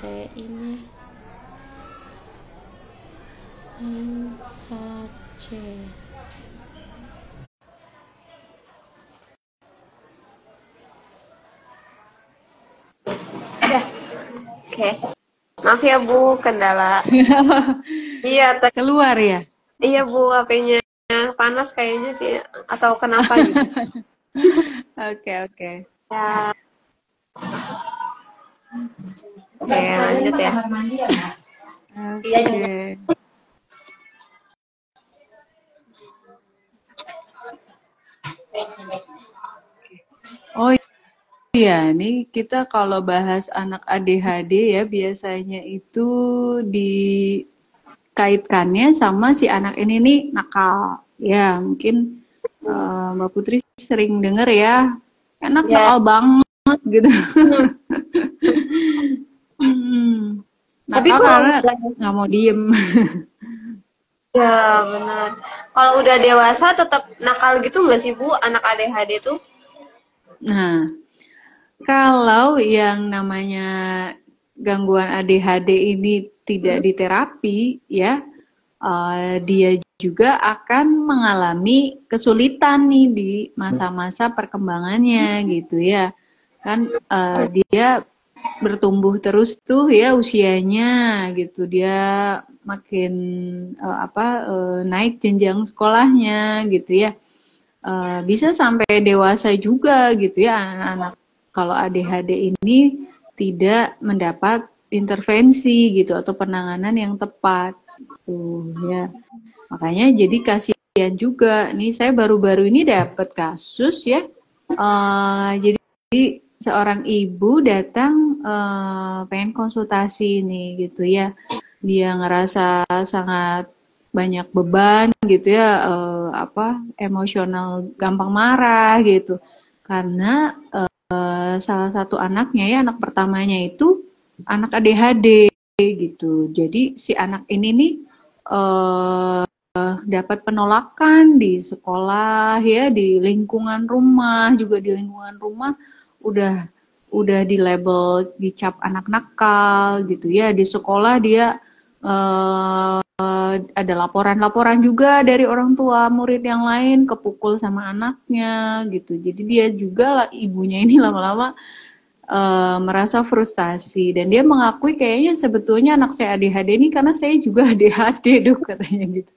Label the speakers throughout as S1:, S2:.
S1: T ini NHC.
S2: Ya, oke. Maaf ya Bu, kendala. Iya,
S3: Keluar ya?
S2: iya Bu, HP-nya panas kayaknya sih, atau kenapa gitu.
S3: Oke, oke.
S2: Ya, oke, lanjut ya.
S3: Oke. Oh iya, nih kita kalau bahas anak ADHD ya biasanya itu dikaitkannya sama si anak ini nih nakal. Ya, mungkin Mbak Putri sering denger ya, anak
S2: Ya,
S3: nakal banget gitu.
S2: tapi
S3: Nakal
S2: kalau
S3: karena
S2: udah,
S3: nggak mau diem.
S2: ya benar. Kalau udah dewasa tetap nakal gitu nggak sih Bu, anak ADHD tuh?
S3: Nah, kalau yang namanya gangguan ADHD ini tidak diterapi, ya, dia juga akan mengalami kesulitan nih di masa-masa perkembangannya gitu ya. Kan dia bertumbuh terus tuh ya usianya gitu. Dia makin naik jenjang sekolahnya gitu ya. Bisa sampai dewasa juga gitu ya anak-anak kalau ADHD ini tidak mendapat intervensi gitu atau penanganan yang tepat tuh ya. Makanya jadi kasihan juga nih saya baru-baru ini dapat kasus ya. Jadi seorang ibu datang pengen konsultasi nih gitu ya. Dia ngerasa sangat banyak beban gitu ya, emosional gampang marah gitu. Karena salah satu anaknya ya, anak pertamanya itu anak ADHD gitu. Jadi si anak ini nih dapat penolakan di sekolah ya, di lingkungan rumah juga di lingkungan rumah udah di label dicap anak nakal gitu ya. Di sekolah dia ada laporan-laporan juga dari orang tua murid yang lain kepukul sama anaknya gitu. Jadi dia juga ibunya ini lama-lama merasa frustasi dan dia mengakui kayaknya sebetulnya anak saya ADHD ini karena saya juga ADHD dok katanya gitu.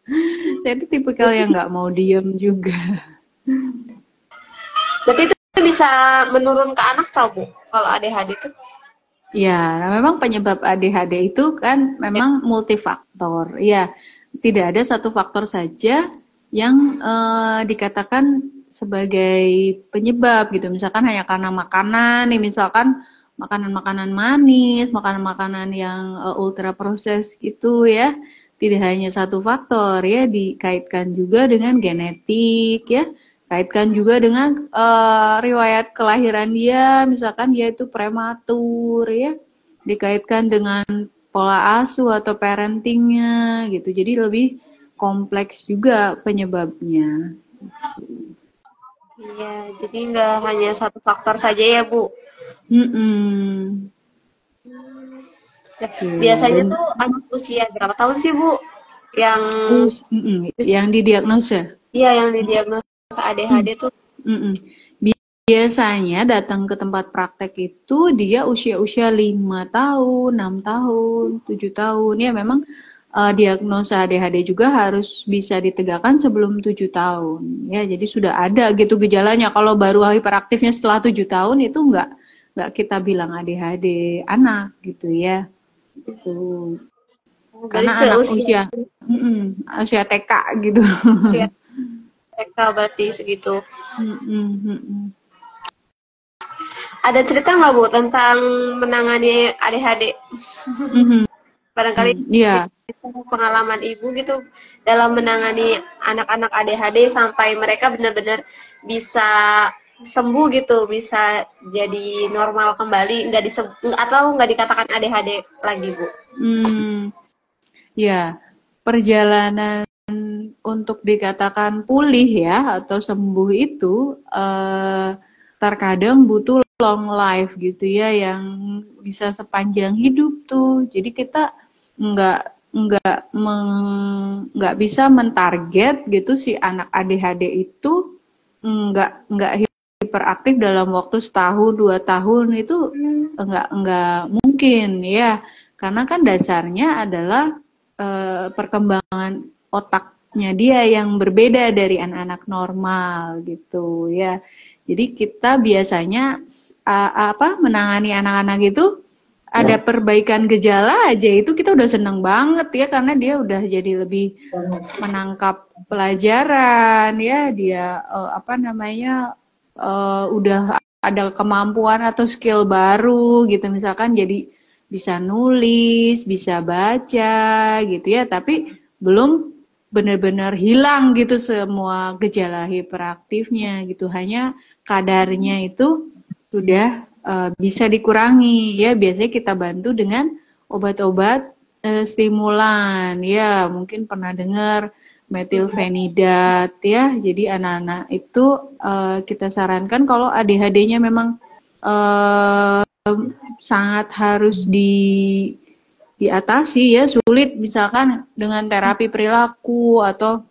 S3: Saya tuh tipikal yang nggak mau diem juga.
S2: Berarti itu bisa menurun ke anak tau Bu, kalau ADHD itu?
S3: Ya, nah memang penyebab ADHD itu kan memang multifaktor. Ya, tidak ada satu faktor saja yang dikatakan sebagai penyebab gitu. Misalkan hanya karena makanan, nih misalkan makanan-makanan manis, makanan-makanan yang ultra proses gitu ya. Tidak hanya satu faktor ya, dikaitkan juga dengan genetik ya. Kaitkan juga dengan riwayat kelahiran dia, misalkan dia itu prematur ya, dikaitkan dengan pola asuh atau parentingnya gitu. Jadi lebih kompleks juga penyebabnya.
S2: Iya, jadi nggak hanya satu faktor saja ya Bu.
S3: Mm-mm.
S2: Ya,
S3: Oke,
S2: biasanya
S3: dan
S2: tuh anak usia berapa tahun sih Bu yang
S3: yang didiagnosa.
S2: iya yang didiagnosa ADHD tuh?
S3: Mm-mm. Biasanya datang ke tempat praktek itu dia usia-usia 5 tahun, 6 tahun, 7 tahun. Ya memang diagnosa ADHD juga harus bisa ditegakkan sebelum 7 tahun. Ya, jadi sudah ada gitu gejalanya. Kalau baru hiperaktifnya setelah 7 tahun itu nggak kita bilang ADHD anak gitu ya. Itu
S2: Berarti
S3: karena anak
S2: seusia
S3: usia TK gitu.
S2: usia TK berarti segitu. Ada cerita nggak Bu tentang menangani ADHD?
S3: Mhm.
S2: Barangkali
S3: Iya.
S2: pengalaman Ibu gitu dalam menangani anak-anak ADHD sampai mereka benar-benar bisa sembuh gitu, bisa jadi normal kembali, atau nggak dikatakan ADHD lagi Bu.
S3: Ya, perjalanan untuk dikatakan pulih ya atau sembuh itu terkadang butuh long life gitu ya, yang bisa sepanjang hidup tuh. Jadi kita nggak bisa mentarget gitu si anak ADHD itu nggak hiperaktif dalam waktu setahun 2 tahun itu nggak mungkin ya, karena kan dasarnya adalah perkembangan otaknya dia yang berbeda dari anak-anak normal gitu ya. Jadi kita biasanya menangani anak-anak itu ada perbaikan gejala aja itu kita udah seneng banget ya, karena dia udah jadi lebih menangkap pelajaran ya, dia udah ada kemampuan atau skill baru gitu, misalkan jadi bisa nulis, bisa baca gitu ya, tapi belum benar-benar hilang gitu semua gejala hiperaktifnya gitu, hanya kadarnya itu sudah bisa dikurangi ya. Biasanya kita bantu dengan obat-obat stimulan ya, mungkin pernah dengar metilfenidat ya. Jadi anak-anak itu kita sarankan kalau ADHD-nya memang sangat harus diatasi ya, sulit misalkan dengan terapi perilaku atau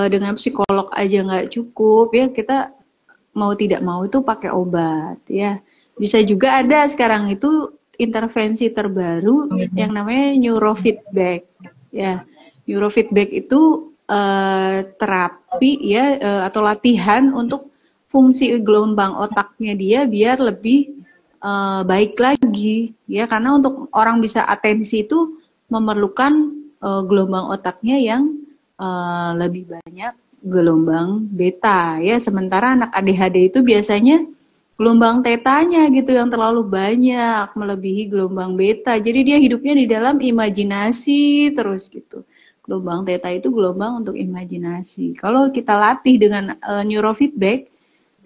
S3: dengan psikolog aja nggak cukup ya, kita mau tidak mau itu pakai obat ya. Bisa juga ada sekarang itu intervensi terbaru yang namanya neurofeedback ya. Neurofeedback itu terapi ya, atau latihan untuk fungsi gelombang otaknya dia biar lebih baik lagi ya, karena untuk orang bisa atensi itu memerlukan gelombang otaknya yang lebih banyak gelombang beta ya, sementara anak ADHD itu biasanya gelombang tetanya gitu yang terlalu banyak melebihi gelombang beta, jadi dia hidupnya di dalam imajinasi terus gitu. Gelombang teta itu gelombang untuk imajinasi. Kalau kita latih dengan neurofeedback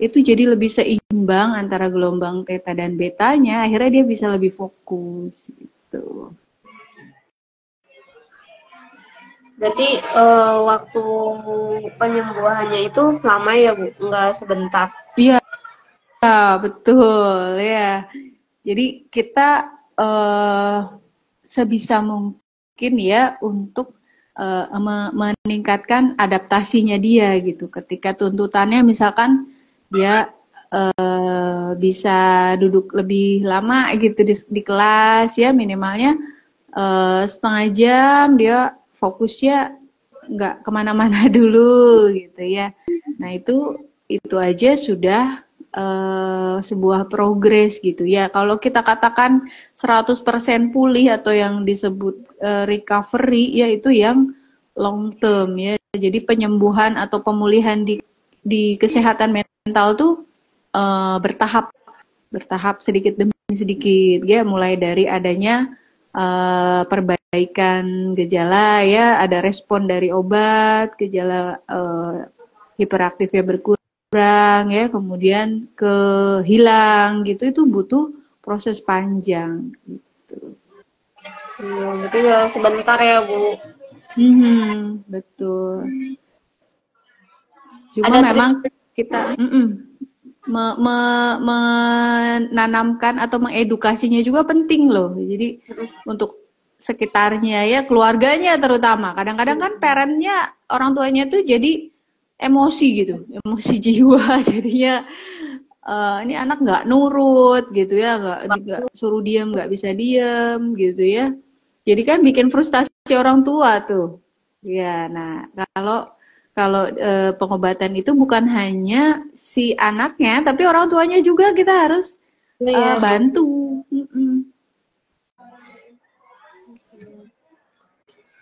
S3: itu jadi lebih seimbang antara gelombang teta dan betanya, akhirnya dia bisa lebih fokus gitu.
S2: Berarti waktu penyembuhannya itu lama ya Bu, nggak sebentar?
S3: Iya, betul ya. Jadi kita sebisa mungkin ya untuk meningkatkan adaptasinya dia gitu. Ketika tuntutannya misalkan dia bisa duduk lebih lama gitu di kelas ya, minimalnya setengah jam, dia fokusnya nggak kemana-mana dulu gitu ya. Nah itu aja sudah sebuah progres gitu ya. Kalau kita katakan 100% pulih atau yang disebut recovery ya, itu yang long term ya. Jadi penyembuhan atau pemulihan di kesehatan mental tuh bertahap sedikit demi sedikit ya, mulai dari adanya perbaikan gejala ya, ada respon dari obat, gejala hiperaktifnya berkurang ya, kemudian hilang gitu, itu butuh proses panjang gitu.
S2: Berarti udah sebentar ya Bu.
S3: Betul. Cuma memang kita menanamkan atau mengedukasinya juga penting loh. Jadi untuk sekitarnya ya, keluarganya terutama. Kadang-kadang kan parentnya, orang tuanya tuh jadi emosi gitu, emosi jiwa. Jadinya ini anak nggak nurut gitu ya, nggak suruh diam nggak bisa diam gitu ya. Jadi kan bikin frustasi orang tua tuh. Ya, nah kalau pengobatan itu bukan hanya si anaknya, tapi orang tuanya juga kita harus bantu.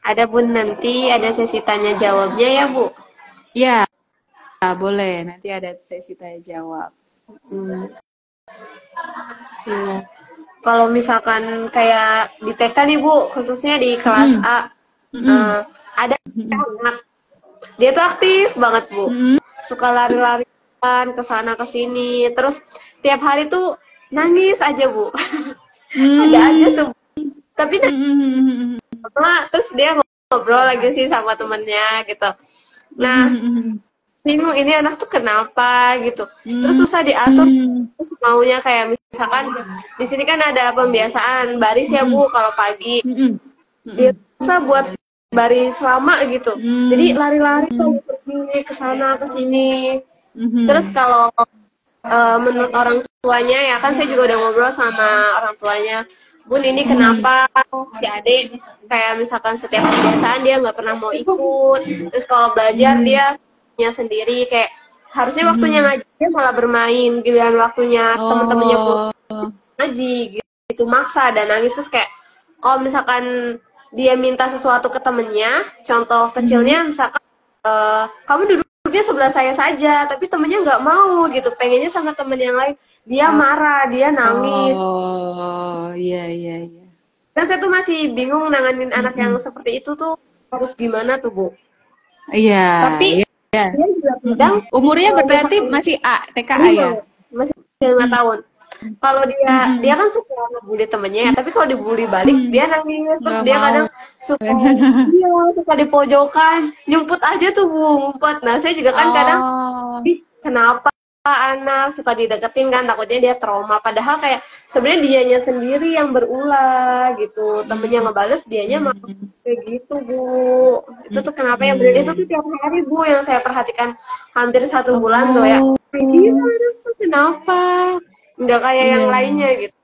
S2: Ada Bun, nanti ada sesi tanya jawabnya ya Bu?
S3: Ya, boleh. Nanti ada sesi tanya jawab.
S2: Iya. Kalau misalkan kayak di TK nih Bu, khususnya di kelas A, ada anak, dia tuh aktif banget Bu, suka lari-larian ke sana ke sini, terus tiap hari tuh nangis aja Bu. Ada aja tuh, tapi terus dia ngobrol lagi sih sama temennya gitu. Nah bingung ini anak tuh kenapa gitu. Terus
S3: Hmm.
S2: susah diatur, terus maunya kayak misalkan di sini kan ada pembiasaan baris ya
S3: Hmm.
S2: Bu kalau pagi.
S3: Hmm.
S2: Dia
S3: Hmm.
S2: susah buat baris lama gitu. Jadi
S3: Hmm.
S2: lari-lari kalau pergi ke sana ke sini. Terus
S3: Hmm.
S2: kalau menurut orang tuanya ya kan saya juga udah ngobrol sama orang tuanya. Bun ini
S3: Hmm.
S2: kenapa si adik kayak misalkan setiap kebiasaan dia nggak pernah mau ikut. Terus kalau belajar
S3: Hmm.
S2: dia punya sendiri kayak harusnya waktunya
S3: Hmm.
S2: ngaji dia malah bermain, giliran waktunya teman-temannya
S3: Oh.
S2: ngaji gitu maksa dan nangis. Terus kayak kalau misalkan dia minta sesuatu ke temennya, contoh kecilnya
S3: Hmm.
S2: misalkan kamu duduknya sebelah saya saja, tapi temennya nggak mau gitu, pengennya sama temen yang lain, dia marah, dia nangis.
S3: Oh, iya, iya, iya.
S2: Dan saya tuh masih bingung nanganin anak yang
S3: Mm-mm.
S2: seperti itu tuh harus gimana tuh Bu.
S3: Iya,
S2: Tapi
S3: iya. Iya.
S2: dia juga
S3: Mm-mm.
S2: kadang
S3: Umurnya
S2: kalau
S3: berarti
S2: misalkan
S3: masih TKA ya?
S2: 5, masih 5 tahun. Kalau dia
S3: Mm-mm.
S2: kan suka ngebully temennya ya, tapi kalau dibully balik
S3: Mm.
S2: dia nangis. Terus
S3: Nggak
S2: dia
S3: mau.
S2: kadang suka dia suka di pojokan, nyumput aja tuh Bu, ngumpet. Nah, saya juga kan kadang
S3: Oh.
S2: ih, kenapa anak suka dideketin kan takutnya dia trauma padahal kayak sebenarnya dianya sendiri yang berulah gitu, temennya
S3: Mm.
S2: ngebales dianya malah
S3: Mm.
S2: kayak gitu Bu. Itu tuh kenapa ya bener, itu tuh
S3: Mm.
S2: tiap hari Bu yang saya perhatikan hampir 1 bulan loh ya.
S3: Oh.
S2: Iya, itu kenapa nggak kayak yang
S3: Iya,
S2: lainnya gitu.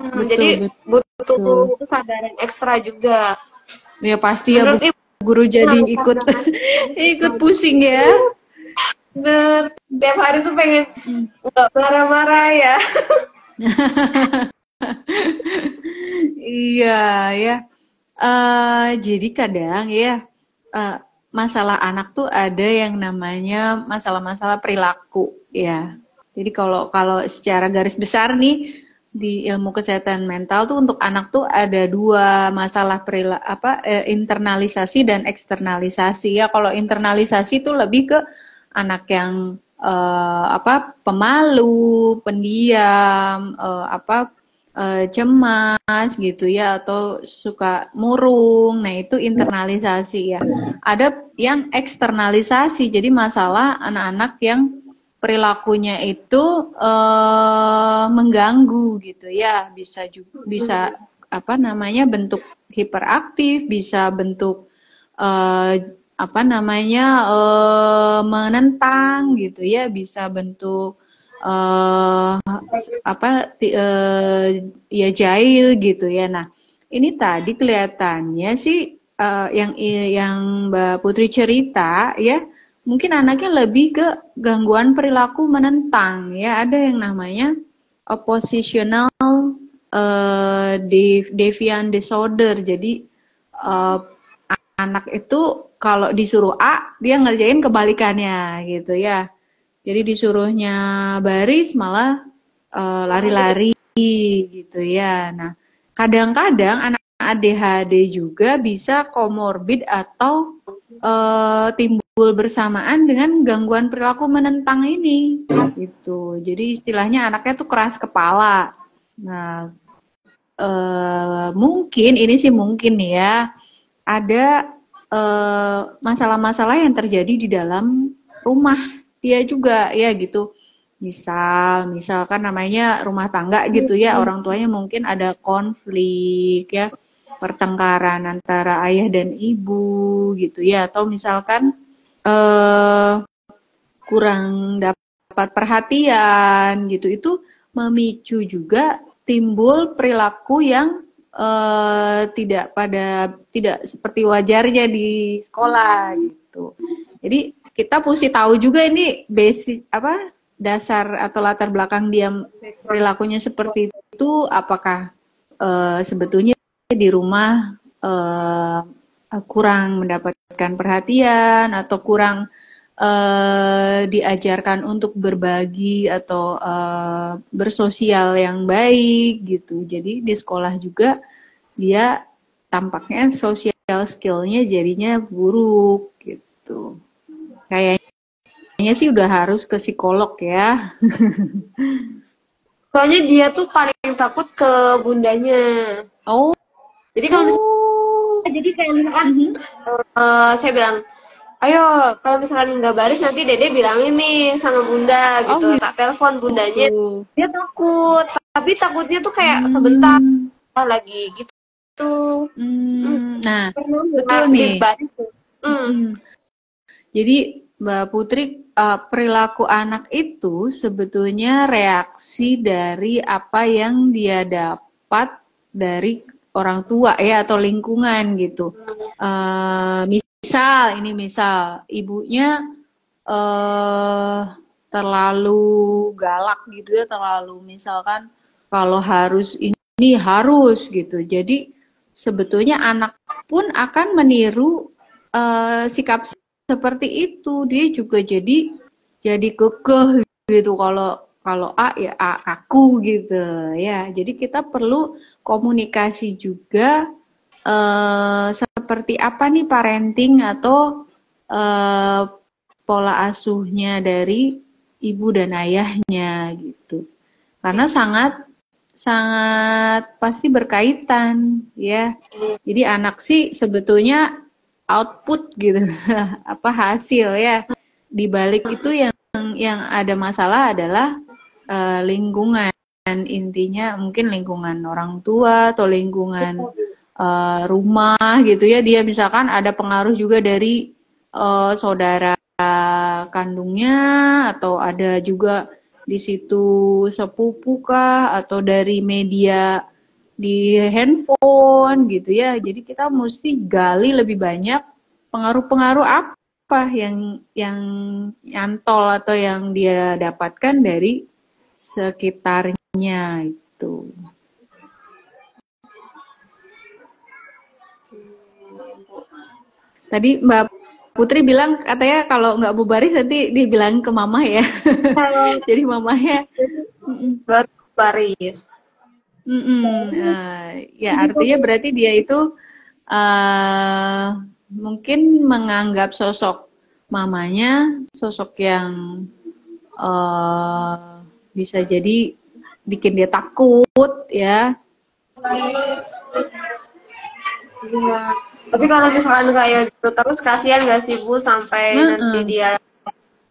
S3: betul,
S2: Jadi
S3: betul.
S2: butuh kesadaran ekstra juga
S3: Ya pasti ya Bu
S2: menurut Ibu.
S3: Guru jadi
S2: Kenapa
S3: ikut
S2: pandangan
S3: ikut pusing ya.
S2: bener tiap hari tuh pengen
S3: Mm.
S2: nggak marah-marah ya.
S3: Iya ya. Jadi kadang ya eh, masalah anak tuh ada yang namanya masalah-masalah perilaku ya. Jadi kalau kalau secara garis besar nih di ilmu kesehatan mental tuh untuk anak tuh ada dua masalah perilaku internalisasi dan eksternalisasi ya. Kalau internalisasi tuh lebih ke anak yang pemalu, pendiam, cemas gitu ya atau suka murung. Nah, itu internalisasi ya. Ada yang eksternalisasi. Jadi masalah anak-anak yang perilakunya itu mengganggu gitu ya. Bisa juga bisa bentuk hiperaktif, bisa bentuk eh, menentang gitu ya, bisa bentuk eh ya jahil gitu ya. Nah, ini tadi kelihatannya sih yang Mbak Putri cerita ya, mungkin anaknya lebih ke gangguan perilaku menentang ya. Ada yang namanya oppositional deviant disorder. Jadi uh, anak itu kalau disuruh A, dia ngerjain kebalikannya gitu ya. Jadi disuruhnya baris malah lari-lari gitu ya. Nah, kadang-kadang anak ADHD juga bisa komorbid atau timbul bersamaan dengan gangguan perilaku menentang ini gitu. Jadi istilahnya anaknya tuh keras kepala. Nah, mungkin ini sih mungkin ya ada masalah-masalah yang terjadi di dalam rumah dia juga ya gitu. Misalkan namanya rumah tangga gitu ya, orang tuanya mungkin ada konflik ya, pertengkaran antara ayah dan ibu gitu ya, atau misalkan kurang dapat perhatian gitu, itu memicu juga timbul perilaku yang tidak seperti wajarnya di sekolah gitu. Jadi kita mesti tahu juga ini basic dasar atau latar belakang dia perilakunya seperti itu, apakah sebetulnya di rumah kurang mendapatkan perhatian atau kurang diajarkan untuk berbagi atau bersosial yang baik gitu. Jadi di sekolah juga dia tampaknya social skill-nya jadinya buruk gitu. Kayaknya sih udah harus ke psikolog ya.
S2: Soalnya dia tuh paling takut ke bundanya.
S3: Oh.
S2: Jadi kalau misalkan, saya bilang ayo kalau misalkan nggak baris nanti dede bilang ini sama bunda
S3: Oh
S2: gitu, tak telepon bundanya,
S3: gitu.
S2: dia takut, tapi takutnya tuh kayak sebentar
S3: Hmm,
S2: lagi gitu.
S3: nah
S2: Pernah
S3: betul
S2: nggak
S3: nih.
S2: dibaris tuh.
S3: Mm-mm. Jadi Mbak Putri, perilaku anak itu sebetulnya reaksi dari apa yang dia dapat dari orang tua ya atau lingkungan gitu. Misal ibunya eh terlalu galak gitu ya, terlalu misalkan kalau harus ini harus gitu. Jadi sebetulnya anak pun akan meniru sikap seperti itu. Dia juga jadi kekeh gitu. Kalau kalau A ya A kaku gitu ya. Jadi kita perlu komunikasi juga seperti apa nih parenting atau eh, pola asuhnya dari ibu dan ayahnya gitu. Karena sangat sangat pasti berkaitan ya. Jadi anak sih sebetulnya output gitu, apa hasil ya. Di balik itu yang ada masalah adalah lingkungan. Intinya mungkin lingkungan orang tua atau lingkungan rumah gitu ya. Dia misalkan ada pengaruh juga dari saudara kandungnya atau ada juga di situ sepupu kah atau dari media di handphone gitu ya. Jadi kita mesti gali lebih banyak pengaruh-pengaruh apa yang nyantol atau yang dia dapatkan dari sekitarnya itu. Tadi Mbak Putri bilang katanya kalau nggak bubaris nanti dibilang ke mama ya.
S2: Kalau
S3: Jadi mamanya,
S2: baru baris.
S3: ya artinya berarti dia itu eh mungkin menganggap sosok mamanya sosok yang eh bisa jadi bikin dia takut ya.
S2: Iya. Tapi kalau misalkan kayak gitu terus kasihan nggak sih Bu sampai nanti
S3: Heeh.
S2: dia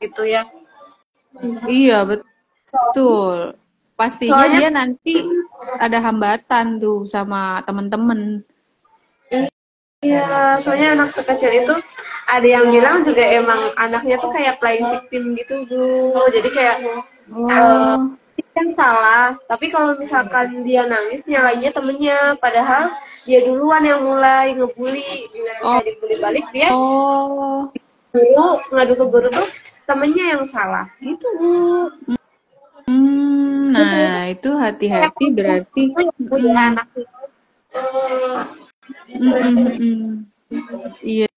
S2: gitu ya?
S3: Iya betul. Pastinya
S2: Soalnya
S3: dia nanti ada hambatan tuh sama temen-temen.
S2: iya, soalnya anak sekecil itu ada yang bilang juga emang anaknya tuh kayak playing victim gitu Bu. Jadi kayak eh,
S3: Oh,
S2: dia kan salah, tapi kalau misalkan dia nangis nyalainnya temennya, padahal dia duluan yang mulai ngebully, dengan
S3: oh,
S2: kayak dibully balik dia
S3: oh.
S2: dulu ngadu ke guru tuh temennya yang salah gitu Bu.
S3: Nah itu
S2: Kayak
S3: hati-hati
S2: perempuan
S3: berarti.
S2: itu yang punya
S3: Mm,
S2: anak itu.
S3: mm, mm, mm. Iya,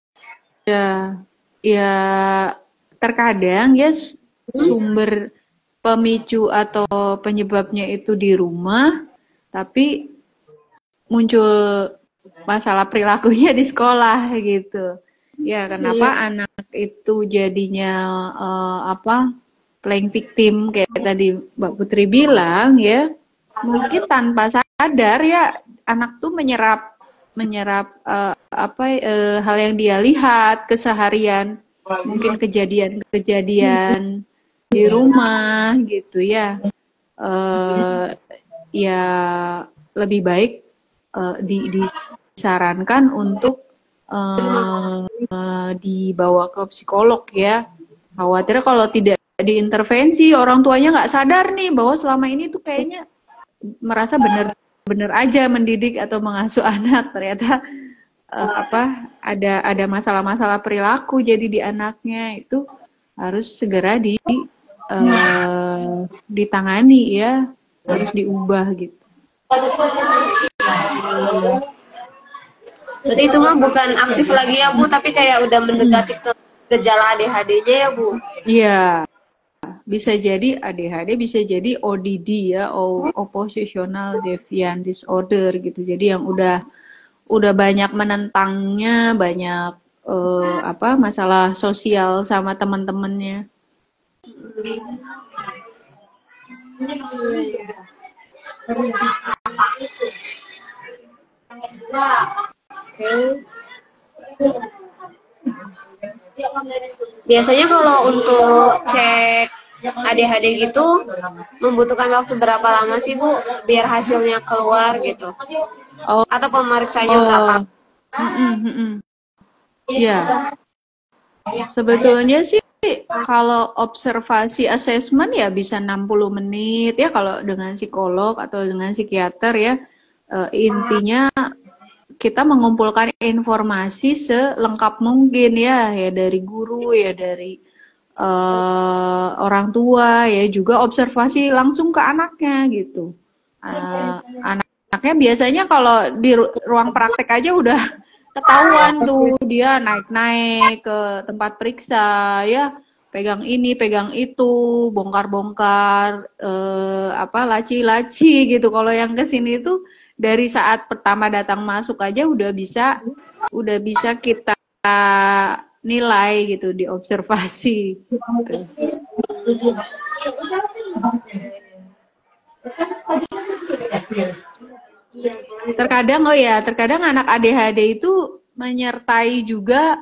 S3: ya terkadang ya sumber pemicu atau penyebabnya itu di rumah, tapi muncul masalah perilakunya di sekolah gitu. Ya, kenapa
S2: Iya.
S3: anak itu jadinya apa playing victim kayak tadi Mbak Putri bilang ya, mungkin tanpa sadar ya anak tuh menyerap menyerap apa hal yang dia lihat keseharian, mungkin kejadian-kejadian di rumah gitu ya. eh ya lebih baik disarankan untuk dibawa ke psikolog ya. Khawatir kalau tidak diintervensi orang tuanya nggak sadar nih bahwa selama ini tuh kayaknya merasa benar-benar aja mendidik atau mengasuh anak, ternyata apa ada masalah-masalah perilaku jadi di anaknya. Itu harus segera ditangani ya, harus diubah gitu.
S2: Berarti itu mah bukan aktif lagi ya Bu, tapi kayak udah mendekati ke gejala ADHD-nya ya Bu.
S3: Iya, bisa jadi ADHD, bisa jadi ODD ya, Oppositional Deviant Disorder gitu. Jadi yang udah banyak menentangnya, banyak apa masalah sosial sama teman-temannya.
S2: Oke. Biasanya kalau untuk cek ADHD gitu membutuhkan waktu berapa lama sih Bu biar hasilnya keluar gitu?
S3: Oh,
S2: Atau pemeriksaannya berapa?
S3: oh, ya. Sebetulnya sih kalau observasi assessment ya bisa 60 menit ya kalau dengan psikolog atau dengan psikiater ya. Intinya kita mengumpulkan informasi selengkap mungkin ya dari guru ya dari orang tua ya juga observasi langsung ke anaknya gitu. Anaknya biasanya kalau di ruang praktek aja udah ketahuan tuh dia naik-naik ke tempat periksa ya pegang ini pegang itu bongkar-bongkar apa laci-laci gitu. Kalau yang kesini itu dari saat pertama datang masuk aja udah bisa kita nilai gitu di observasi gitu. Terkadang anak ADHD itu menyertai juga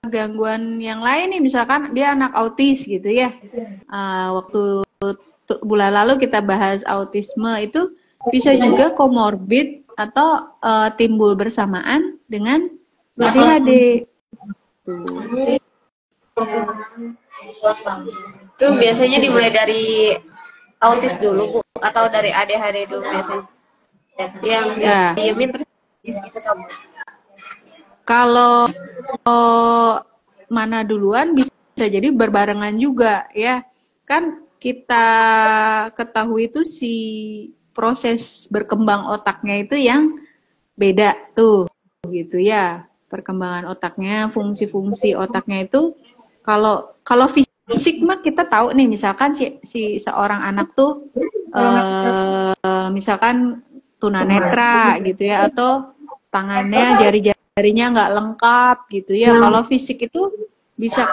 S3: gangguan yang lain nih, misalkan dia anak autis gitu ya. Waktu bulan lalu kita bahas autisme itu bisa juga komorbid atau timbul bersamaan dengan ADHD.
S2: Itu biasanya dimulai dari autis dulu Bu atau dari ADHD dulu biasanya? Yang
S3: Ya.
S2: diemin terus gitu kan?
S3: Kalau mana duluan bisa jadi berbarengan juga ya. Kan kita ketahui itu si proses berkembang otaknya itu yang beda tuh gitu ya. Perkembangan otaknya, fungsi-fungsi otaknya itu kalau fisik mah kita tahu nih misalkan si seorang anak tuh misalkan tunanetra gitu ya atau tangannya jari-jarinya nggak lengkap gitu ya. Kalau fisik itu bisa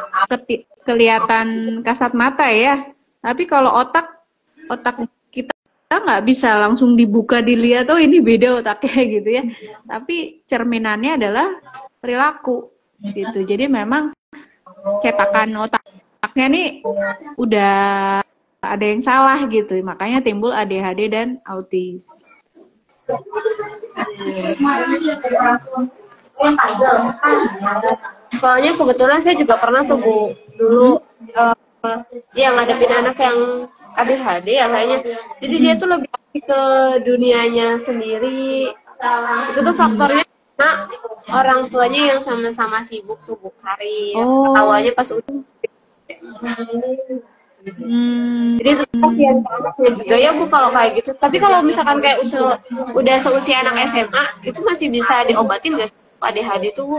S3: kelihatan kasat mata ya. Tapi kalau otak kita nggak bisa langsung dibuka dilihat oh ini beda otaknya gitu ya. Tapi cerminannya adalah perilaku gitu. Jadi memang cetakan otaknya nih udah ada yang salah gitu. Makanya timbul ADHD dan autis.
S2: Soalnya kebetulan saya juga pernah tuh Bu dulu ya ngadepin anak yang ADHD ya kayaknya. Jadi dia tuh lebih ke dunianya sendiri. Itu tuh faktornya karena orang tuanya yang sama-sama sibuk tuh Bu karir. Ketawanya pas udah. Jadi itu kasihan ke anaknya juga ya Bu kalau kayak gitu. Tapi kalau misalkan kayak udah seusia anak SMA itu masih bisa diobatin nggak sih ADHD tuh Bu?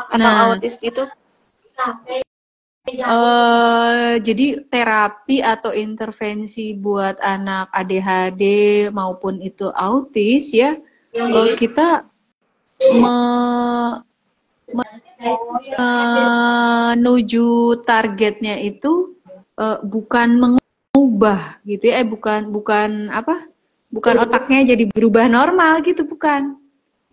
S2: Atau autis gitu?
S3: Jadi terapi atau intervensi buat anak ADHD maupun itu autis ya, kita menuju targetnya itu bukan mengubah gitu ya, bukan otaknya jadi berubah normal gitu, bukan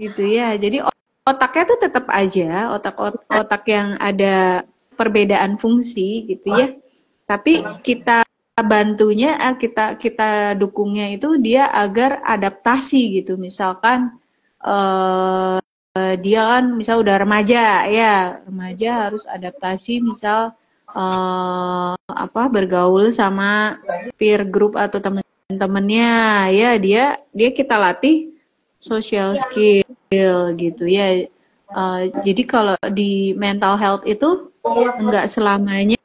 S3: gitu ya. Jadi otaknya tuh tetap aja otak yang ada perbedaan fungsi gitu ya. Tapi kita bantunya, kita dukungnya itu dia agar adaptasi gitu. Misalkan dia kan misal udah remaja ya, remaja harus adaptasi misal bergaul sama peer group atau temen-temennya ya, dia kita latih social skill gitu ya. Jadi kalau di mental health itu enggak selamanya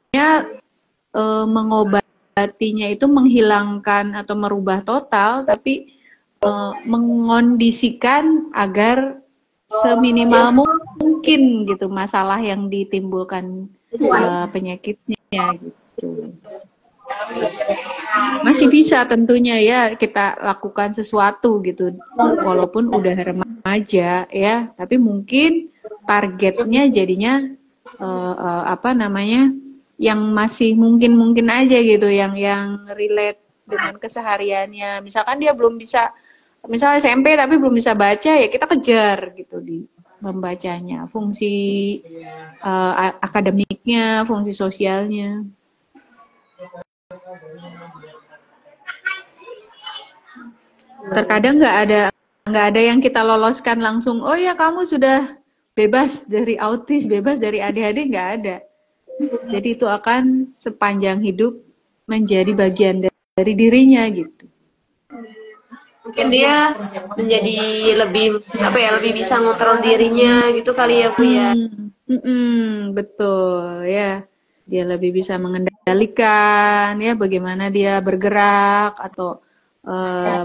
S3: mengobatinya itu menghilangkan atau merubah total, tapi mengondisikan agar seminimal mungkin gitu masalah yang ditimbulkan penyakitnya gitu. Masih bisa tentunya ya kita lakukan sesuatu gitu walaupun udah remaja ya, tapi mungkin targetnya jadinya yang masih mungkin aja gitu, yang relate dengan kesehariannya. Misalkan dia belum bisa, misalnya SMP tapi belum bisa baca ya kita kejar gitu di membacanya, fungsi akademiknya, fungsi sosialnya. Terkadang nggak ada yang kita loloskan langsung. Oh ya, kamu sudah bebas dari autis, bebas dari ADHD, nggak ada. Jadi itu akan sepanjang hidup menjadi bagian dari dirinya gitu.
S2: Mungkin dia menjadi lebih lebih bisa ngontrol dirinya gitu kali ya Bu ya.
S3: Betul ya. Dia lebih bisa mengendalikan ya bagaimana dia bergerak atau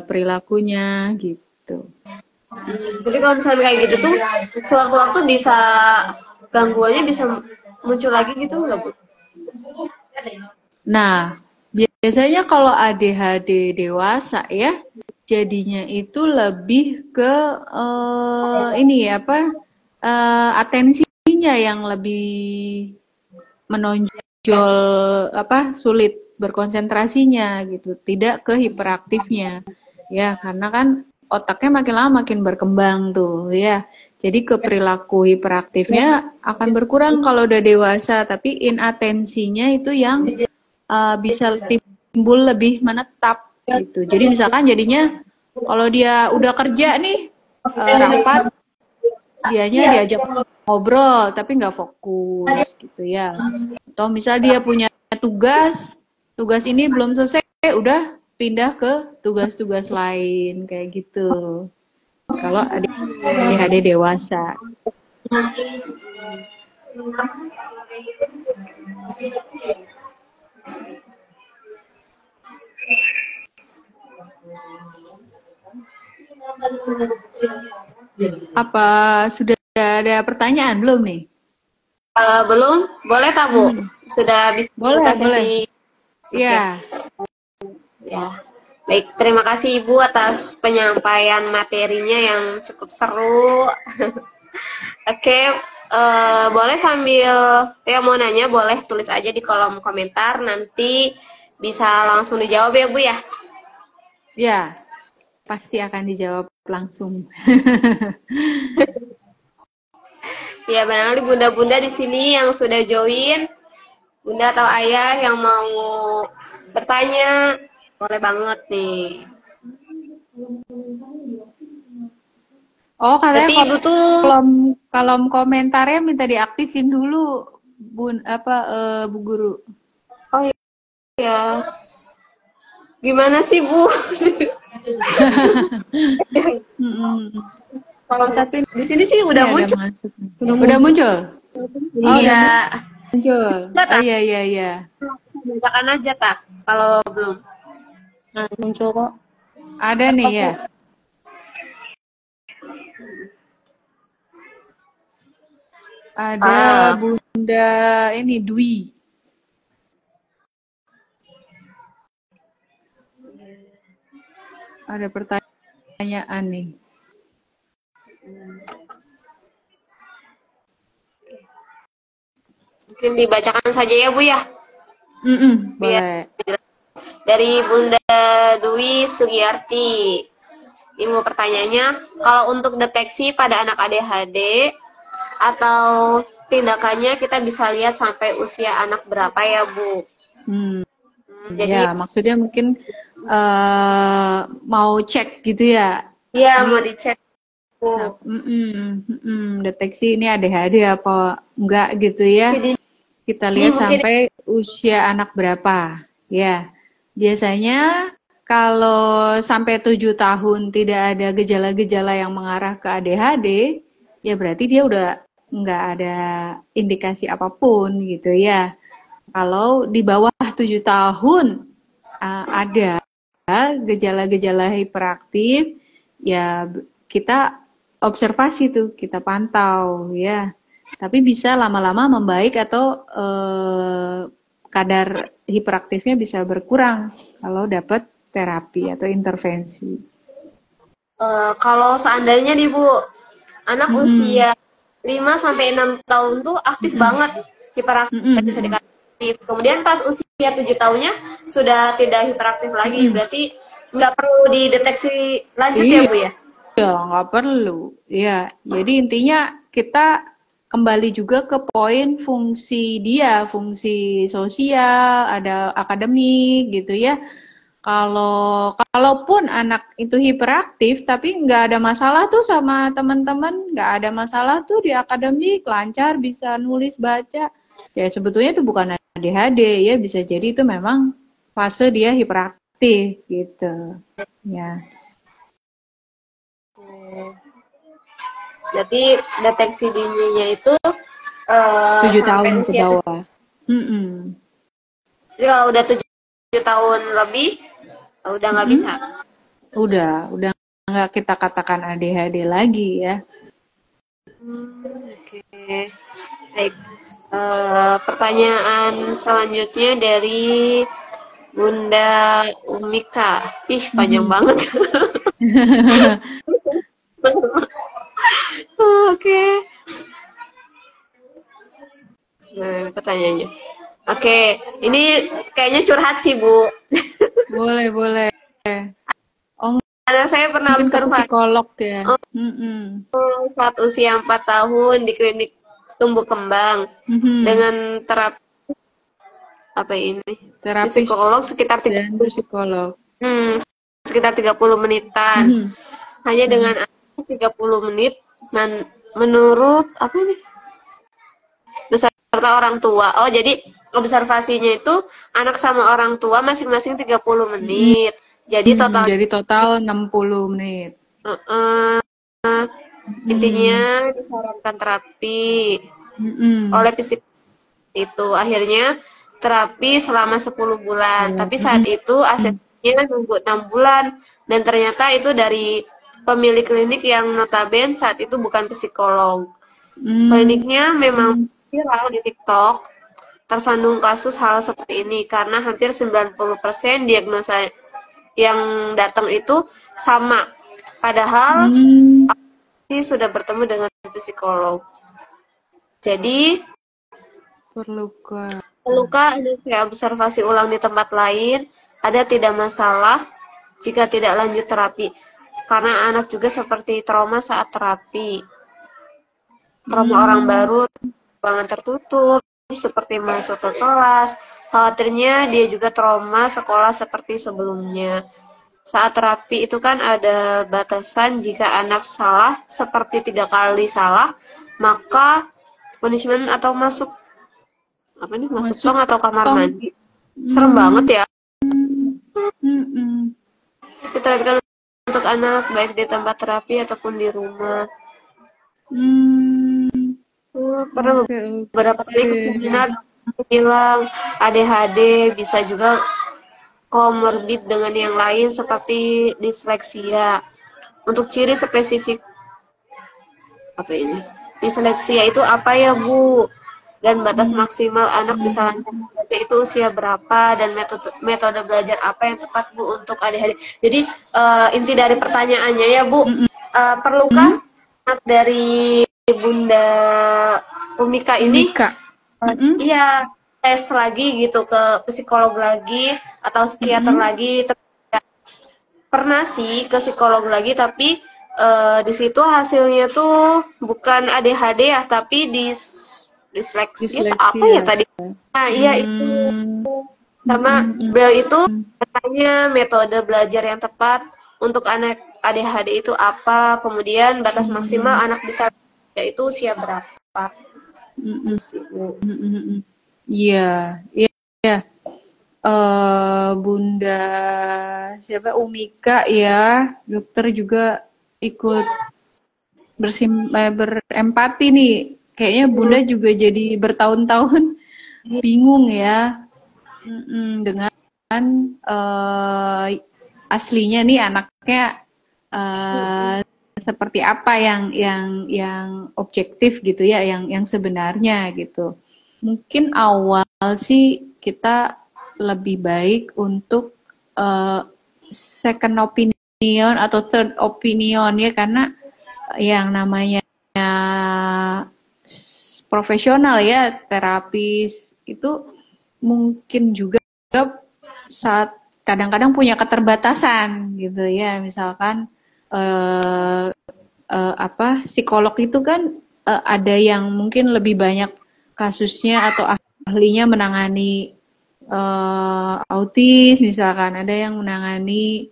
S3: perilakunya gitu.
S2: Jadi kalau misalnya kayak gitu tuh, sewaktu-waktu bisa gangguannya bisa muncul lagi gitu nggak Bu?
S3: Nah, biasanya kalau ADHD dewasa ya, jadinya itu lebih ke atensinya yang lebih menonjol sulit berkonsentrasinya gitu, tidak ke hiperaktifnya ya, karena kan otaknya makin lama makin berkembang tuh ya, jadi ke perilaku hiperaktifnya akan berkurang kalau udah dewasa, tapi inatensinya itu yang bisa timbul lebih menetap gitu. Jadi misalkan jadinya kalau dia udah kerja nih rapat, dianya diajak ngobrol tapi nggak fokus gitu ya. Atau misal dia punya tugas ini belum selesai, udah pindah ke tugas-tugas lain kayak gitu. Kalau ADHD dewasa. Apa sudah ada pertanyaan belum nih?
S2: Belum, boleh tak Bu? Sudah bisa
S3: boleh.
S2: Iya. Ya. Baik, terima kasih Ibu atas penyampaian materinya yang cukup seru. Oke, boleh sambil mau nanya, boleh tulis aja di kolom komentar, nanti bisa langsung dijawab ya Bu ya.
S3: Ya, pasti akan dijawab langsung.
S2: Ya, barangkali bunda-bunda di sini yang sudah join, bunda atau ayah yang mau bertanya, boleh banget nih.
S3: Oh, katanya
S2: Ibu tuh
S3: kolom komentarnya minta diaktifin dulu, Bu Guru.
S2: Oh ya. Gimana sih Bu? Tapi di sini sih udah muncul.
S3: Udah muncul.
S2: Oh, iya.
S3: Muncul. Oh iya.
S2: Bacakan aja tak kalau belum.
S3: Nah, muncul kok. Ada nih ya. Ada Bunda ini Dwi. Ada pertanyaan nih.
S2: Mungkin dibacakan saja ya Bu ya.
S3: Boleh.
S2: Dari Bunda Dwi Sugiyarti. Ibu pertanyaannya, kalau untuk deteksi pada anak ADHD atau tindakannya kita bisa lihat sampai usia anak berapa ya Bu?
S3: Jadi ya, maksudnya mungkin mau cek gitu ya?
S2: Iya, mau dicek.
S3: Deteksi ini ADHD apa enggak gitu ya? Kita lihat sampai usia anak berapa ya. Biasanya kalau sampai 7 tahun tidak ada gejala-gejala yang mengarah ke ADHD, ya berarti dia udah nggak ada indikasi apapun gitu ya. Kalau di bawah 7 tahun ada gejala-gejala hiperaktif, ya kita observasi tuh, kita pantau ya. Tapi bisa lama-lama membaik atau kadar hiperaktifnya bisa berkurang kalau dapat terapi atau intervensi.
S2: Kalau seandainya nih Bu, anak usia 5-6 tahun tuh aktif banget, hiperaktif bisa dikatakan. Kemudian pas usia 7 tahunnya sudah tidak hiperaktif lagi, berarti nggak perlu dideteksi lanjut ya Bu ya?
S3: Ya, nggak perlu. Ya, jadi intinya kita kembali juga ke poin fungsi dia, fungsi sosial, ada akademik gitu ya. Kalaupun anak itu hiperaktif tapi nggak ada masalah tuh sama teman-teman, nggak ada masalah tuh di akademik, lancar bisa nulis baca, ya sebetulnya itu bukan ADHD ya, bisa jadi itu memang fase dia hiperaktif gitu ya.
S2: Jadi deteksi dininya itu
S3: 7
S2: sampai
S3: tahun ke
S2: usia
S3: bawah.
S2: Jadi kalau udah 7 tahun lebih, udah nggak bisa.
S3: Udah nggak kita katakan ADHD lagi ya.
S2: Oke. Baik. Pertanyaan selanjutnya dari Bunda Umika. Ih, panjang banget. Oke. Nah, pertanyaannya. Oke, ini kayaknya curhat sih, Bu.
S3: Boleh. Oh,
S2: Anak saya pernah
S3: mungkin ke
S2: observasi
S3: psikolog ya.
S2: saat usia 4 tahun di klinik tumbuh kembang dengan terapi apa ini?
S3: Terapis
S2: Psikolog sekitar
S3: dan psikolog.
S2: sekitar 30 menitan. Hanya dengan 30 menit dan menurut apa ini? Beserta orang tua. Oh, jadi observasinya itu anak sama orang tua masing-masing 30 menit. Jadi
S3: total 60 menit.
S2: Intinya disarankan terapi oleh psikolog itu. Akhirnya terapi selama 10 bulan. Tapi saat itu asesmennya nunggu 6 bulan. Dan ternyata itu dari pemilik klinik yang notabene saat itu bukan psikolog. Kliniknya memang viral di TikTok, tersandung kasus hal seperti ini karena hampir 90% diagnosa yang datang itu sama. Padahal sudah bertemu dengan psikolog. Jadi perlukah saya observasi ulang di tempat lain, ada tidak masalah jika tidak lanjut terapi. Karena anak juga seperti trauma saat terapi. Trauma orang baru, ruangan tertutup, seperti masuk ke kelas. Khawatirnya dia juga trauma sekolah seperti sebelumnya. Saat terapi itu kan ada batasan, jika anak salah seperti 3 kali salah, maka punishment atau masuk tong atau kamar mandi. Serem banget ya. Diterapkan untuk anak baik di tempat terapi ataupun di rumah. Pernah beberapa kali kesempatan bilang ADHD bisa juga komorbid dengan yang lain seperti disleksia. Untuk ciri spesifik apa ini? Disleksia itu apa ya, Bu? Dan batas maksimal anak bisa lancar belajar itu usia berapa, dan metode belajar apa yang tepat, Bu, untuk ADHD. Jadi inti dari pertanyaannya ya, Bu, perlukah anak dari Bunda Umika ini iya tes lagi gitu ke psikolog lagi atau psikiater lagi? Pernah sih ke psikolog lagi, tapi di situ hasilnya tuh bukan ADHD ya, tapi disleksia apa ya tadi? Nah, iya itu. Sama beliau itu bertanya metode belajar yang tepat untuk anak ADHD itu apa, kemudian batas maksimal anak bisa yaitu usia berapa.
S3: Iya. Bunda siapa Umika ya, dokter juga ikut berempati nih. Kayaknya Bunda juga jadi bertahun-tahun bingung ya dengan aslinya nih anaknya seperti apa yang objektif gitu ya, yang sebenarnya gitu. Mungkin awal sih kita lebih baik untuk second opinion atau third opinion ya, karena yang namanya profesional ya, terapis itu mungkin juga saat kadang-kadang punya keterbatasan gitu ya. Misalkan psikolog itu kan ada yang mungkin lebih banyak kasusnya atau ahlinya menangani autis misalkan, ada yang menangani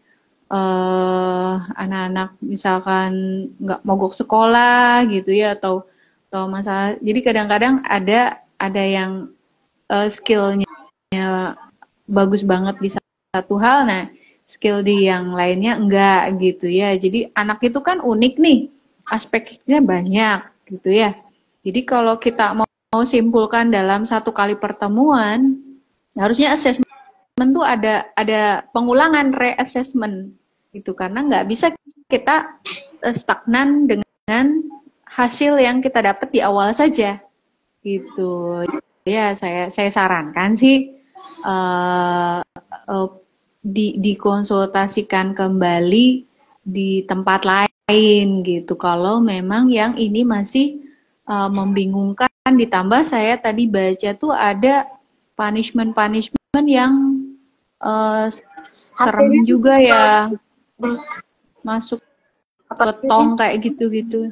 S3: anak-anak misalkan nggak mogok sekolah gitu ya, atau masalah. Jadi kadang-kadang ada yang skillnya bagus banget di satu hal, nah skill di yang lainnya enggak gitu ya. Jadi anak itu kan unik nih, aspeknya banyak gitu ya. Jadi kalau kita mau simpulkan dalam satu kali pertemuan, harusnya assessment tuh ada pengulangan reassessment gitu, karena nggak bisa kita stagnan dengan hasil yang kita dapat di awal saja gitu ya. Saya sarankan sih dikonsultasikan kembali di tempat lain gitu kalau memang yang ini masih membingungkan. Ditambah saya tadi baca tuh ada punishment yang serem juga ya, masuk ke tong kayak gitu-gitu.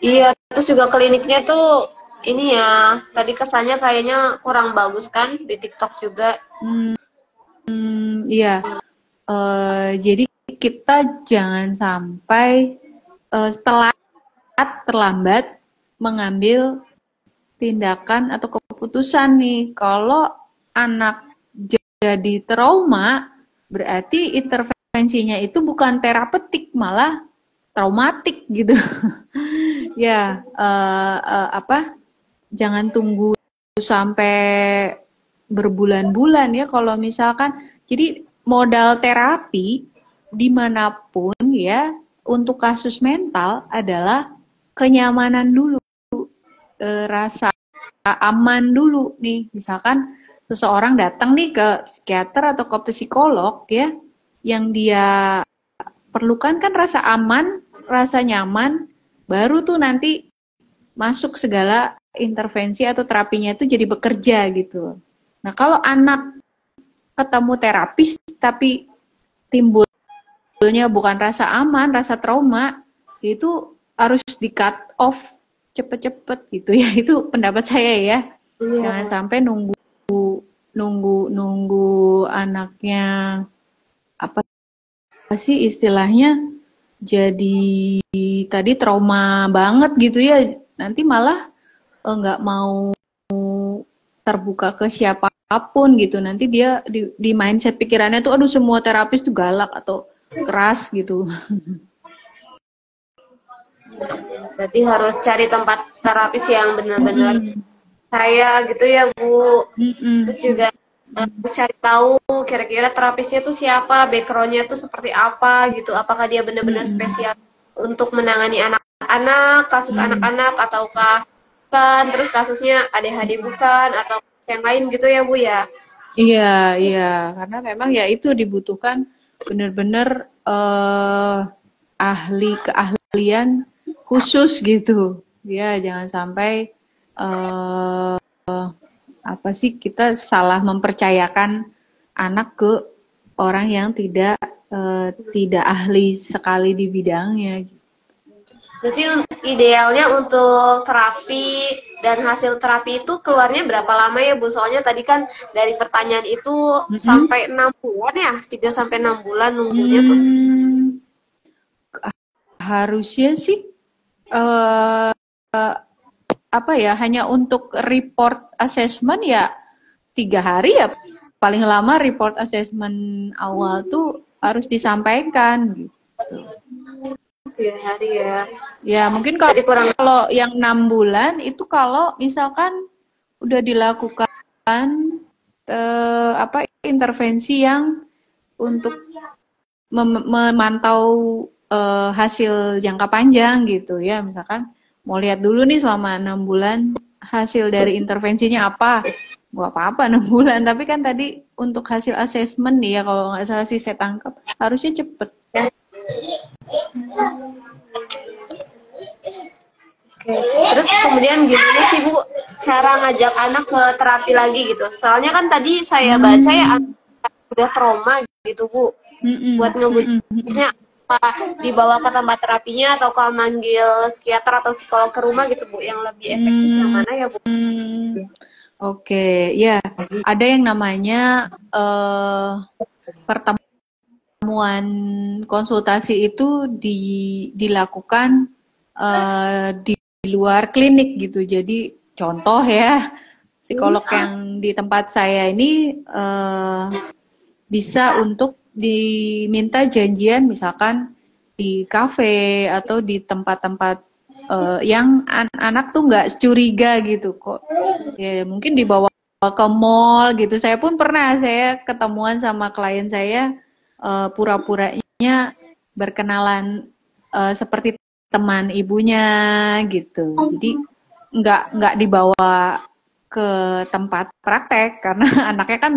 S2: Iya, terus juga kliniknya tuh ini ya, tadi kesannya kayaknya kurang bagus kan di TikTok juga.
S3: Iya. Jadi kita jangan sampai terlambat mengambil tindakan atau keputusan nih. Kalau anak jadi trauma, berarti intervensinya itu bukan terapeutik, malah traumatik gitu. Ya, jangan tunggu sampai berbulan-bulan ya kalau misalkan. Jadi modal terapi dimanapun ya untuk kasus mental adalah kenyamanan dulu, rasa aman dulu nih. Misalkan seseorang datang nih ke psikiater atau ke psikolog ya, yang dia perlukan kan rasa aman, rasa nyaman, baru tuh nanti masuk segala intervensi atau terapinya itu jadi bekerja gitu. Nah kalau anak ketemu terapis tapi timbulnya bukan rasa aman, rasa trauma, itu harus di cut off cepet-cepet gitu ya. Itu pendapat saya ya. Jangan sampai nunggu anaknya apa sih istilahnya jadi tadi trauma banget gitu ya, nanti malah nggak mau terbuka ke siapapun gitu. Nanti dia di mindset pikirannya tuh aduh semua terapis tuh galak atau keras gitu.
S2: Berarti harus cari tempat terapis yang benar-benar saya gitu ya Bu. Terus juga harus cari tahu kira-kira terapisnya tuh siapa, backgroundnya tuh seperti apa gitu. Apakah dia benar-benar spesial untuk menangani anak-anak, kasus anak-anak, ataukah kan terus kasusnya ADHD bukan, atau yang lain gitu ya Bu ya.
S3: Iya, karena memang ya itu dibutuhkan benar-benar keahlian khusus gitu. Ya, jangan sampai kita salah mempercayakan anak ke orang yang tidak ahli sekali di bidangnya.
S2: Berarti idealnya untuk terapi dan hasil terapi itu keluarnya berapa lama ya Bu? Soalnya tadi kan dari pertanyaan itu sampai 6 bulan ya, 3 sampai 6 bulan nunggunya tuh.
S3: Harusnya sih hanya untuk report assessment ya 3 hari ya paling lama. Report assessment awal tuh harus disampaikan gitu.
S2: 3 hari ya.
S3: Ya mungkin kalau yang 6 bulan itu kalau misalkan udah dilakukan intervensi yang untuk memantau hasil jangka panjang gitu ya. Misalkan mau lihat dulu nih selama 6 bulan hasil dari intervensinya apa. Gak apa-apa 6 bulan, tapi kan tadi untuk hasil assessment nih ya, kalau nggak salah sih saya tangkap harusnya cepet.
S2: Oke. Terus kemudian gimana sih Bu cara ngajak anak ke terapi lagi gitu? Soalnya kan tadi saya baca ya udah trauma gitu Bu. Buat ngebuktinya dibawa ke tempat terapinya atau ke manggil psikiater atau psikolog ke rumah gitu Bu, yang lebih efektif yang mana ya Bu?
S3: Oke, ya ada yang namanya pertemuan konsultasi itu dilakukan di luar klinik gitu. Jadi contoh ya, psikolog yang di tempat saya ini bisa untuk diminta janjian misalkan di kafe atau di tempat-tempat yang anak tuh nggak curiga gitu kok. Ya mungkin dibawa ke mall gitu. Saya pun pernah saya ketemuan sama klien saya pura-puranya berkenalan seperti teman ibunya gitu. Jadi nggak dibawa ke tempat praktek karena anaknya kan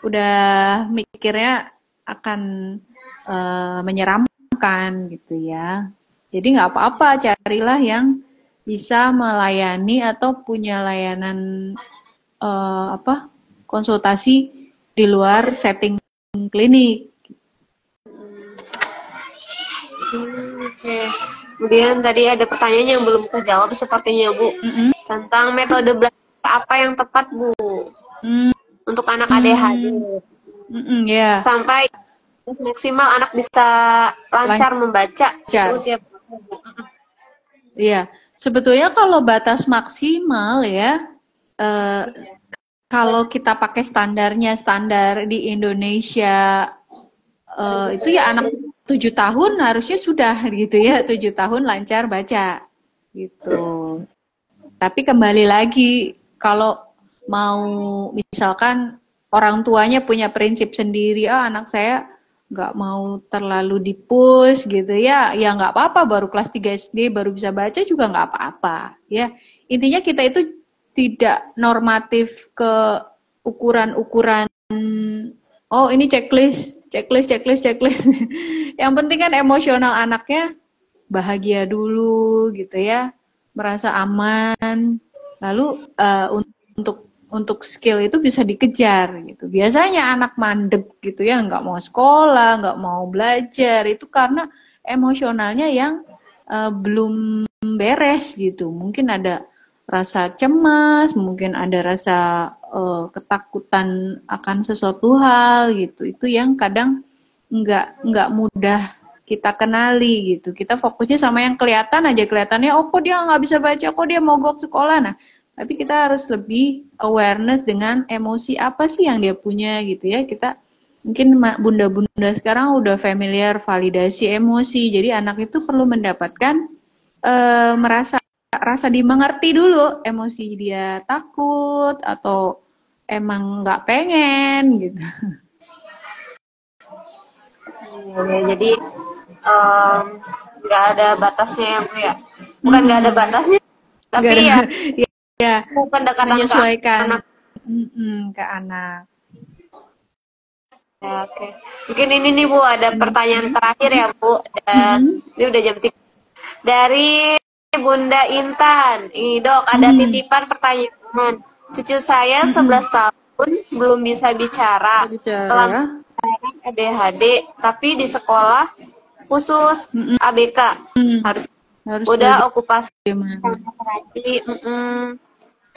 S3: udah mikirnya akan menyeramkan gitu ya. Jadi nggak apa-apa, carilah yang bisa melayani atau punya layanan konsultasi di luar setting klinik.
S2: Oke. Kemudian tadi ada pertanyaan yang belum terjawab sepertinya Bu, tentang metode belajar apa yang tepat Bu untuk anak ADHD
S3: Yeah.
S2: sampai maksimal anak bisa lancar membaca terus ya.
S3: Iya, sebetulnya kalau batas maksimal ya, kalau kita pakai standar di Indonesia itu ya anak 7 tahun harusnya sudah gitu ya, 7 tahun lancar baca gitu. Tapi kembali lagi kalau mau misalkan orang tuanya punya prinsip sendiri, anak saya nggak mau terlalu dipush gitu ya, ya nggak apa-apa, baru kelas 3 SD baru bisa baca juga nggak apa-apa ya. Intinya kita itu tidak normatif ke ukuran-ukuran, oh ini checklist. Yang penting kan emosional anaknya bahagia dulu gitu ya, merasa aman. Lalu untuk skill itu bisa dikejar gitu. Biasanya anak mandek gitu ya, nggak mau sekolah, nggak mau belajar, itu karena emosionalnya yang belum beres gitu. Mungkin ada rasa cemas, mungkin ada rasa ketakutan akan sesuatu hal gitu. Itu yang kadang nggak mudah kita kenali gitu. Kita fokusnya sama yang kelihatan aja, kelihatannya oh kok dia nggak bisa baca, kok dia mogok sekolah. Nah, tapi kita harus lebih awareness dengan emosi apa sih yang dia punya gitu ya. Kita mungkin bunda-bunda sekarang udah familiar validasi emosi. Jadi anak itu perlu mendapatkan rasa dimengerti dulu, emosi dia takut atau emang nggak pengen gitu.
S2: Ya, jadi nggak ada batasnya ya Bu ya. Bukan nggak ada batasnya, tapi ya pendekatan
S3: menyesuaikan ke anak.
S2: Ya, oke. Mungkin ini nih Bu, ada pertanyaan terakhir ya Bu. Dan ini udah jam 3. Dari Bunda Intan. Ini Dok, ada titipan pertanyaan. Cucu saya 11 tahun belum bisa bicara. Telah ADHD, tapi di sekolah khusus ABK harus udah okupasi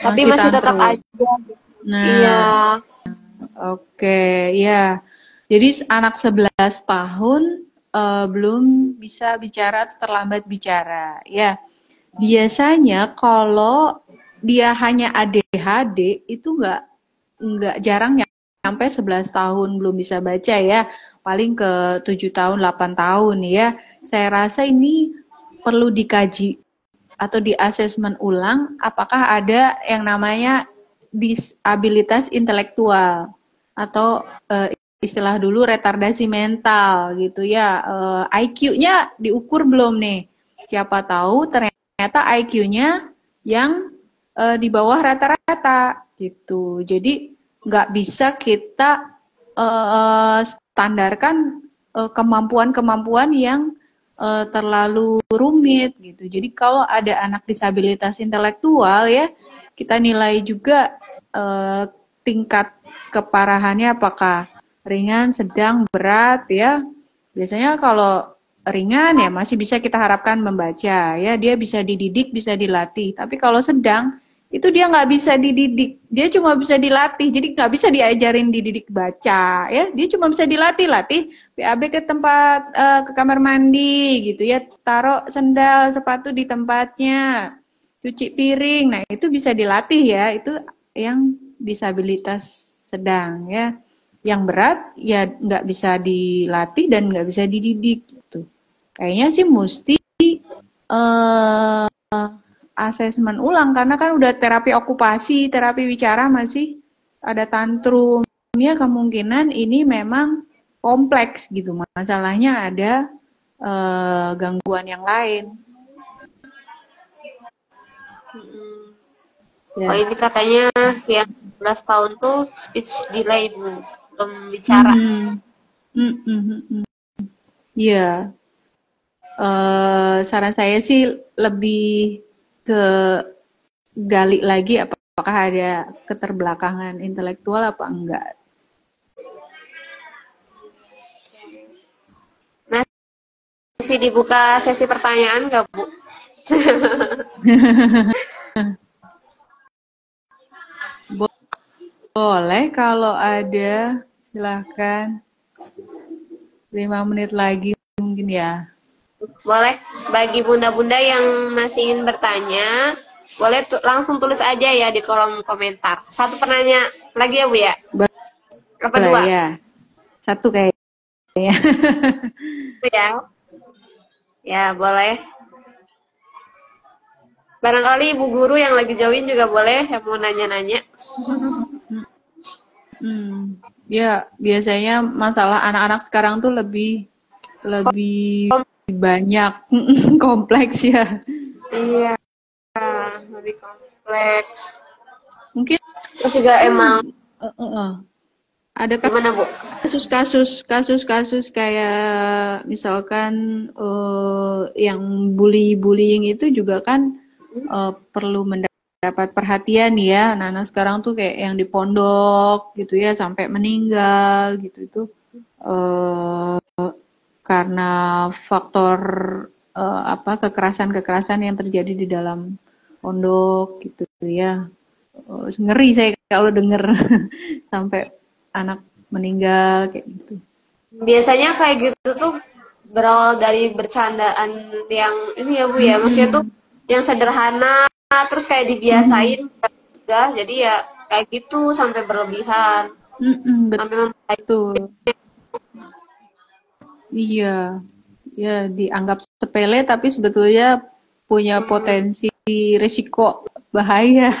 S2: tapi masih tetap aja.
S3: Nah,
S2: iya.
S3: Oke, ya. Jadi anak 11 tahun belum bisa bicara atau terlambat bicara. Ya, biasanya kalau dia hanya ADHD itu nggak jarang sampai 11 tahun belum bisa baca ya. Paling ke 7 tahun, 8 tahun ya. Saya rasa ini perlu dikaji atau di-asesmen ulang apakah ada yang namanya disabilitas intelektual atau istilah dulu retardasi mental gitu ya. IQ-nya diukur belum nih? Siapa tahu ternyata IQ-nya yang di bawah rata-rata gitu. Jadi nggak bisa kita standarkan kemampuan-kemampuan yang terlalu rumit gitu. Jadi kalau ada anak disabilitas intelektual ya, kita nilai juga tingkat keparahannya apakah ringan, sedang, berat ya. Biasanya kalau ringan ya masih bisa kita harapkan membaca ya, dia bisa dididik, bisa dilatih. Tapi kalau sedang itu dia nggak bisa dididik, dia cuma bisa dilatih, jadi nggak bisa diajarin dididik baca ya, dia cuma bisa latih BAB ke tempat ke kamar mandi gitu ya, taruh sendal sepatu di tempatnya, cuci piring, nah itu bisa dilatih ya, itu yang disabilitas sedang ya. Yang berat ya nggak bisa dilatih dan nggak bisa dididik gitu. Kayaknya sih mesti asesmen ulang karena kan udah terapi okupasi, terapi bicara masih ada tantrumnya, kemungkinan ini memang kompleks gitu. Masalahnya ada gangguan yang lain.
S2: Ya. Oh ini katanya yang 11 tahun tuh speech delay Bu, belum bicara.
S3: Iya. Saran saya sih lebih ke gali lagi apakah ada keterbelakangan intelektual apa enggak.
S2: Masih dibuka sesi pertanyaan nggak Bu?
S3: Boleh kalau ada, silahkan. 5 menit lagi mungkin ya.
S2: Boleh, bagi bunda-bunda yang masih ingin bertanya, boleh langsung tulis aja ya di kolom komentar. Satu penanya lagi ya Bu ya? Apa dua?
S3: Ya. Satu kayaknya.
S2: Ya. Ya, boleh. Barangkali ibu guru yang lagi join juga boleh yang mau nanya-nanya.
S3: Ya, biasanya masalah anak-anak sekarang tuh lebih banyak kompleks ya.
S2: Iya, lebih kompleks.
S3: Mungkin
S2: terus juga emang
S3: ada kasus-kasus kayak misalkan yang bullying itu juga kan perlu mendapat perhatian ya. Anak-anak sekarang tuh kayak yang di pondok gitu ya sampai meninggal gitu itu karena faktor kekerasan yang terjadi di dalam pondok gitu ya. Ngeri saya kalau denger sampai anak meninggal kayak gitu.
S2: Biasanya kayak gitu tuh berawal dari bercandaan yang ini ya Bu ya, maksudnya tuh yang sederhana terus kayak dibiasain jadi ya kayak gitu sampai berlebihan.
S3: Betul. Iya, ya dianggap sepele tapi sebetulnya punya potensi risiko bahaya.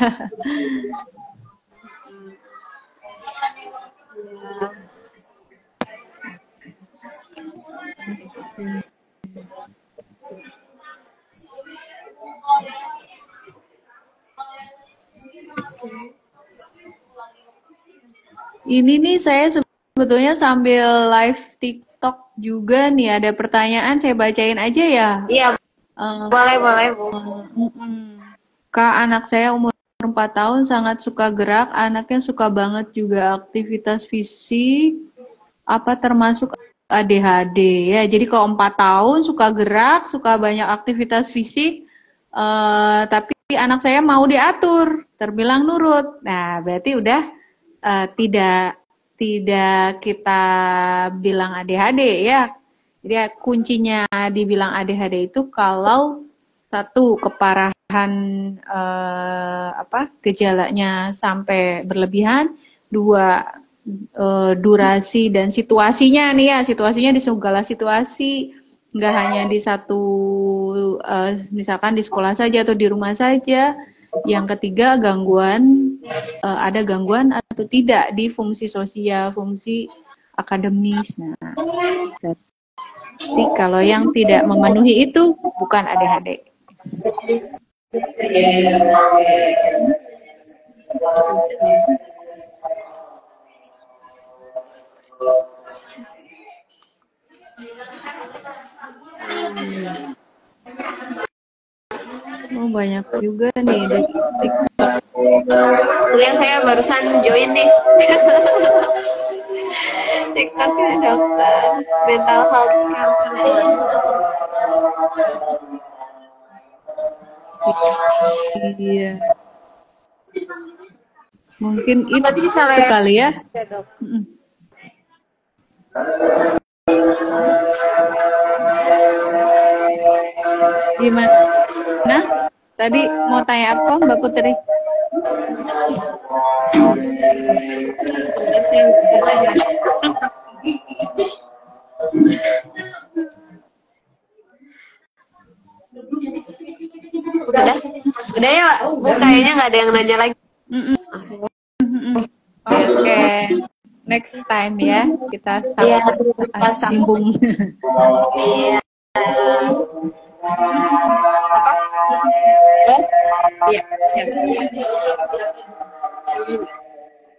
S3: Ini nih saya sebetulnya sambil live TikTok juga nih, ada pertanyaan saya bacain aja ya.
S2: Iya, boleh Bu.
S3: Kak, anak saya umur 4 tahun sangat suka gerak, anaknya suka banget juga aktivitas fisik, apa termasuk ADHD ya. Jadi kalau 4 tahun suka gerak, suka banyak aktivitas fisik, tapi anak saya mau diatur, terbilang nurut. Nah, berarti udah tidak kita bilang ADHD ya. Jadi kuncinya dibilang ADHD itu kalau satu keparahan gejalanya sampai berlebihan, dua durasi dan situasinya nih ya, situasinya di segala situasi, nggak hanya di satu misalkan di sekolah saja atau di rumah saja. Yang ketiga gangguan, ada gangguan atau tidak di fungsi sosial, fungsi akademis. Nah, jadi kalau yang tidak memenuhi itu bukan ADHD. Oh, banyak juga nih dari TikTok.
S2: Kuliah saya barusan join nih. TikToknya dokter mental health counselor.
S3: Iya. Mungkin itu
S2: Berarti bisa
S3: kali ya.
S2: ya dok.
S3: Gimana? Tadi mau tanya apa Mbak Putri?
S2: Sebentar saya lupa aja. Udah ya, Bu, kayaknya nggak ada yang nanya lagi.
S3: Oke, next time ya kita
S2: Iya, terima kasih.
S3: sambung.
S2: Iya. Iya, siap.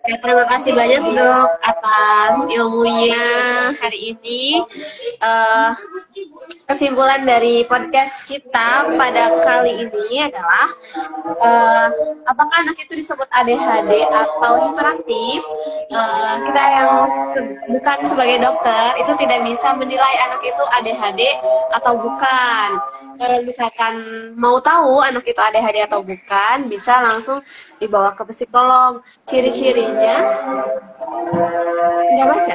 S2: Ya, terima kasih banyak dok atas ilmunya hari ini. Kesimpulan dari podcast kita pada kali ini adalah apakah anak itu disebut ADHD atau hiperaktif? Kita yang bukan sebagai dokter itu tidak bisa menilai anak itu ADHD atau bukan. Kalau misalkan mau tahu anak itu ADHD atau bukan, bisa langsung dibawa ke psikolog. Ciri-cirinya nggak baca.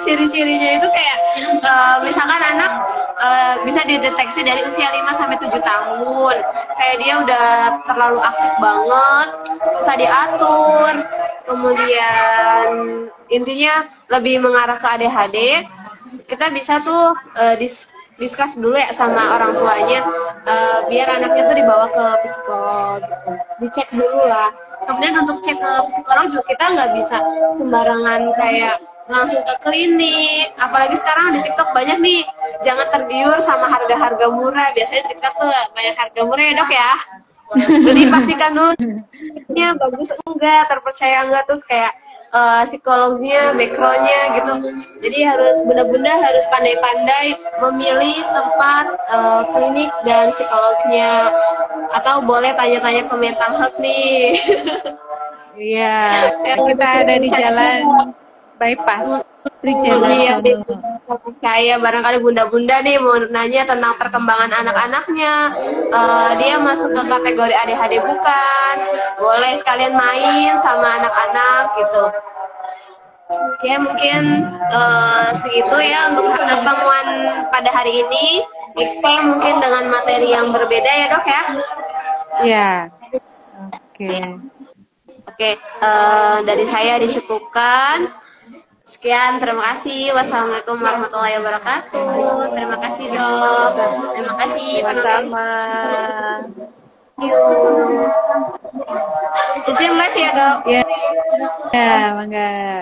S2: Ciri-cirinya itu kayak misalkan anak bisa dideteksi dari usia 5-7 tahun. Kayak dia udah terlalu aktif banget, susah diatur. Kemudian intinya lebih mengarah ke ADHD. Kita bisa tuh discuss dulu ya sama orang tuanya, biar anaknya tuh dibawa ke psikolog gitu. Dicek dulu lah. Kemudian untuk cek ke psikolog juga kita nggak bisa sembarangan kayak langsung ke klinik. Apalagi sekarang di TikTok banyak nih, jangan tergiur sama harga-harga murah. Biasanya TikTok tuh banyak harga murah ya dok ya. Jadi pastikan dulu nya bagus enggak, terpercaya enggak, terus kayak psikolognya, backgroundnya gitu. Jadi harus benar-benar harus pandai-pandai memilih tempat klinik dan psikolognya. Atau boleh tanya-tanya ke mental health nih.
S3: Iya, kita ada di jalan bypass.
S2: Iya, saya barangkali bunda-bunda nih mau nanya tentang perkembangan anak-anaknya. Dia masuk ke kategori ADHD bukan? Boleh sekalian main sama anak-anak gitu. Oke, mungkin segitu ya untuk pertemuan pada hari ini. Next time mungkin dengan materi yang berbeda ya dok ya.
S3: Iya. Oke.
S2: Oke, dari saya dicukupkan. Sekian, terima kasih. Wassalamualaikum warahmatullahi wabarakatuh. Terima kasih dok. Terima kasih.
S3: Sama-sama.
S2: Izin live ya dok.
S3: Ya, ya, mangga.